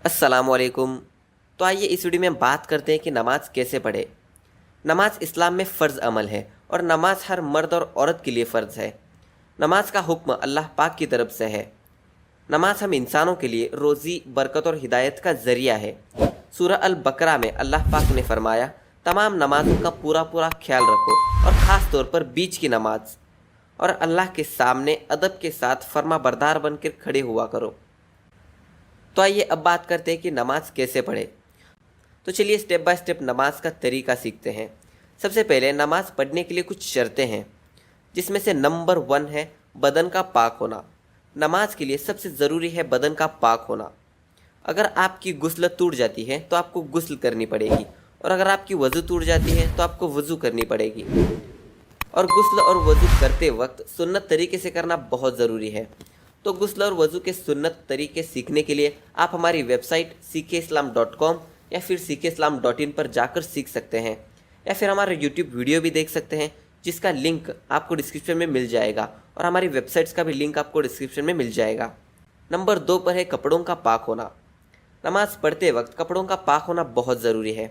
अस्सलामुअलैकुम। तो आइए इस वीडियो में बात करते हैं कि नमाज कैसे पढ़े। नमाज इस्लाम में फ़र्ज़ अमल है और नमाज हर मर्द और औरत के लिए फ़र्ज़ है। नमाज का हुक्म अल्लाह पाक की तरफ से है। नमाज हम इंसानों के लिए रोज़ी, बरकत और हिदायत का ज़रिया है। सूरह अल बकरा में अल्लाह पाक ने फरमाया, तमाम नमाज़ों का पूरा पूरा ख्याल रखो और ख़ास तौर पर बीच की नमाज, और अल्लाह के सामने अदब के साथ फर्मा बरदार बनकर खड़े हुआ करो। तो आइए अब बात करते हैं कि नमाज कैसे पढ़े। तो चलिए स्टेप बाय स्टेप नमाज का तरीका सीखते हैं। सबसे पहले नमाज पढ़ने के लिए कुछ शर्तें हैं, जिसमें से नंबर 1 है बदन का पाक होना। नमाज के लिए सबसे ज़रूरी है बदन का पाक होना। अगर आपकी गुस्ल टूट जाती है तो आपको गुस्ल करनी पड़ेगी, और अगर आपकी वज़ू टूट जाती है तो आपको वज़ू करनी पड़ेगी। और गुस्ल और वज़ू करते वक्त सुन्नत तरीके से करना बहुत ज़रूरी है। तो गुस्ल और वज़ू के सुन्नत तरीके सीखने के लिए आप हमारी वेबसाइट ckislam.com या फिर ckislam.in पर जाकर सीख सकते हैं, या फिर हमारा यूट्यूब वीडियो भी देख सकते हैं, जिसका लिंक आपको डिस्क्रिप्शन में मिल जाएगा, और हमारी वेबसाइट्स का भी लिंक आपको डिस्क्रिप्शन में मिल जाएगा। नंबर 2 पर है कपड़ों का पाक होना। नमाज पढ़ते वक्त कपड़ों का पाक होना बहुत ज़रूरी है।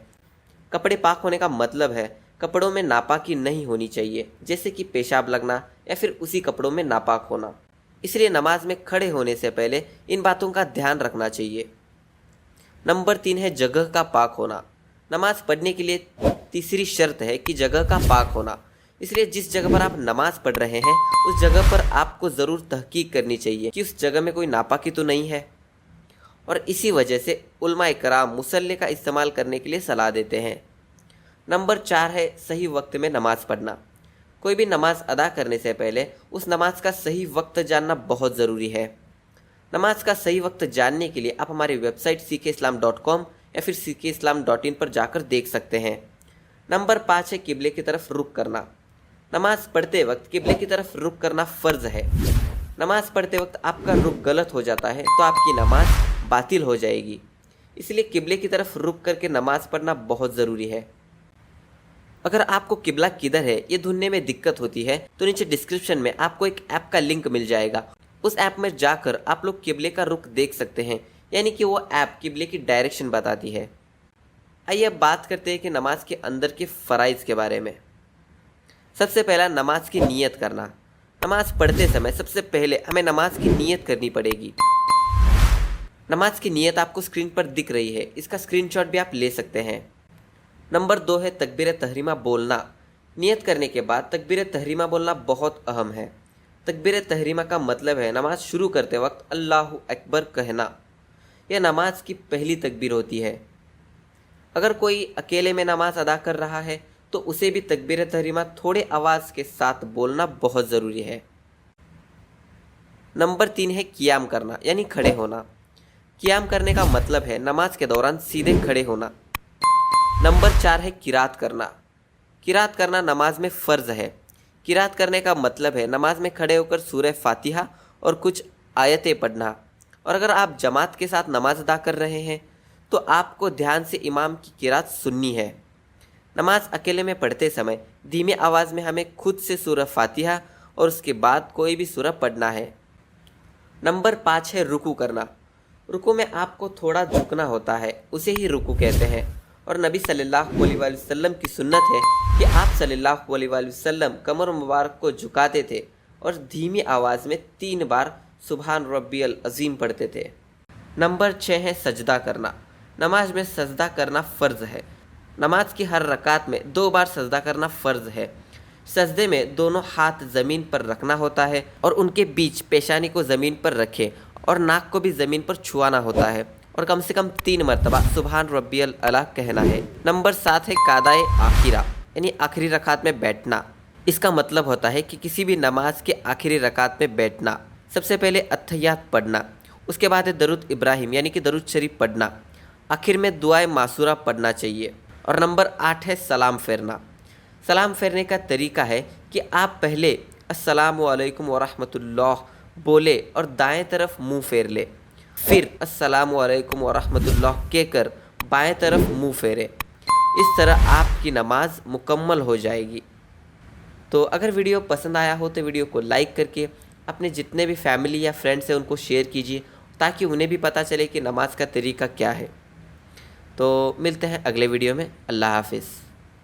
कपड़े पाक होने का मतलब है कपड़ों में नापाकी नहीं होनी चाहिए, जैसे कि पेशाब लगना या फिर उसी कपड़ों में नापाक होना। इसलिए नमाज में खड़े होने से पहले इन बातों का ध्यान रखना चाहिए। नंबर 3 है जगह का पाक होना। नमाज पढ़ने के लिए तीसरी शर्त है कि जगह का पाक होना। इसलिए जिस जगह पर आप नमाज पढ़ रहे हैं उस जगह पर आपको ज़रूर तहकीक करनी चाहिए कि उस जगह में कोई नापाकी तो नहीं है, और इसी वजह से उलमाए कराम मुसल्ले का इस्तेमाल करने के लिए सलाह देते हैं। नंबर 4 है सही वक्त में नमाज पढ़ना। कोई भी नमाज अदा करने से पहले उस नमाज का सही वक्त जानना बहुत ज़रूरी है। नमाज का सही वक्त जानने के लिए आप हमारी वेबसाइट ckislam.com या फिर ckislam.in पर जाकर देख सकते हैं। नंबर 5 है किबले की तरफ रुख करना। नमाज पढ़ते वक्त किबले की तरफ रुख करना फ़र्ज़ है। नमाज पढ़ते वक्त आपका रुख गलत हो जाता है तो आपकी नमाज बातिल हो जाएगी। इसलिए किबले की तरफ रुख करके नमाज पढ़ना बहुत ज़रूरी है। अगर आपको किबला किधर है ये ढूंढने में दिक्कत होती है तो नीचे डिस्क्रिप्शन में आपको एक ऐप का लिंक मिल जाएगा। उस ऐप में जाकर आप लोग किबले का रुख देख सकते हैं, यानी कि वो ऐप किबले की डायरेक्शन बताती है। आइए अब बात करते हैं कि नमाज के अंदर के फ़राइज़ के बारे में। सबसे पहला नमाज की नीयत करना। नमाज पढ़ते समय सबसे पहले हमें नमाज की नीयत करनी पड़ेगी। नमाज की नीयत आपको स्क्रीन पर दिख रही है, इसका स्क्रीनशॉट भी आप ले सकते हैं। नंबर 2 है तकबीर तहरीमा बोलना। नियत करने के बाद तकबीर तहरीमा बोलना बहुत अहम है। तकबीर तहरीमा का मतलब है नमाज शुरू करते वक्त अल्लाहु अकबर कहना। यह नमाज की पहली तकबीर होती है। अगर कोई अकेले में नमाज अदा कर रहा है तो उसे भी तकबीर तहरीमा थोड़े आवाज़ के साथ बोलना बहुत ज़रूरी है। नंबर 3 है क़ियाम करना, यानी खड़े होना। क़ियाम करने का मतलब है नमाज के दौरान सीधे खड़े होना। नंबर 4 है किरात करना। किरात करना नमाज में फ़र्ज़ है। किरात करने का मतलब है नमाज में खड़े होकर सूरह फातिहा और कुछ आयतें पढ़ना। और अगर आप जमात के साथ नमाज अदा कर रहे हैं तो आपको ध्यान से इमाम की किरात सुननी है। नमाज अकेले में पढ़ते समय धीमी आवाज़ में हमें खुद से सूरह फातिहा और उसके बाद कोई भी सूरह पढ़ना है। नंबर 5 है रुकू करना। रुकू में आपको थोड़ा झुकना होता है, उसे ही रुकू कहते हैं। और नबी सल्लल्लाहु अलैहि वसल्लम की सुन्नत है कि आप सल्लल्लाहु अलैहि वसल्लम कमर मुबारक को झुकाते थे और धीमी आवाज़ में 3 बार सुबहान रब्बियल अज़ीम पढ़ते थे। नंबर 6 है सजदा करना। नमाज में सजदा करना फ़र्ज़ है। नमाज की हर रकात में 2 बार सजदा करना फ़र्ज़ है। सजदे में दोनों हाथ ज़मीन पर रखना होता है और उनके बीच पेशानी को ज़मीन पर रखें और नाक को भी ज़मीन पर छुआना होता है, और कम से कम 3 मरतबा सुबहान रब्बियल अला कहना है। नंबर 7 है कादाए आखिरा, यानी आखिरी रकात में बैठना। इसका मतलब होता है कि किसी भी नमाज के आखिरी रकात में बैठना। सबसे पहले अत्तहियात पढ़ना, उसके बाद है दरूद इब्राहिम यानी कि दरूद शरीफ पढ़ना, आखिर में दुआए मासूरा पढ़ना चाहिए। और नंबर 8 है सलाम फेरना। सलाम फेरने का तरीका है कि आप पहले अस्सलामु अलैकुम व रहमतुल्लाह बोले और दाएं तरफ मुंह फेर ले, फिर अस्सलामु अलैकुम व रहमतुल्लाह कहकर बाएं तरफ मुंह फेरे। इस तरह आपकी नमाज मुकम्मल हो जाएगी। तो अगर वीडियो पसंद आया हो तो वीडियो को लाइक करके अपने जितने भी फैमिली या फ्रेंड्स हैं उनको शेयर कीजिए, تاکہ انہیں بھی پتہ چلے کہ نماز کا طریقہ کیا ہے۔ تو ملتے ہیں اگلے ویڈیو میں۔ اللہ حافظ۔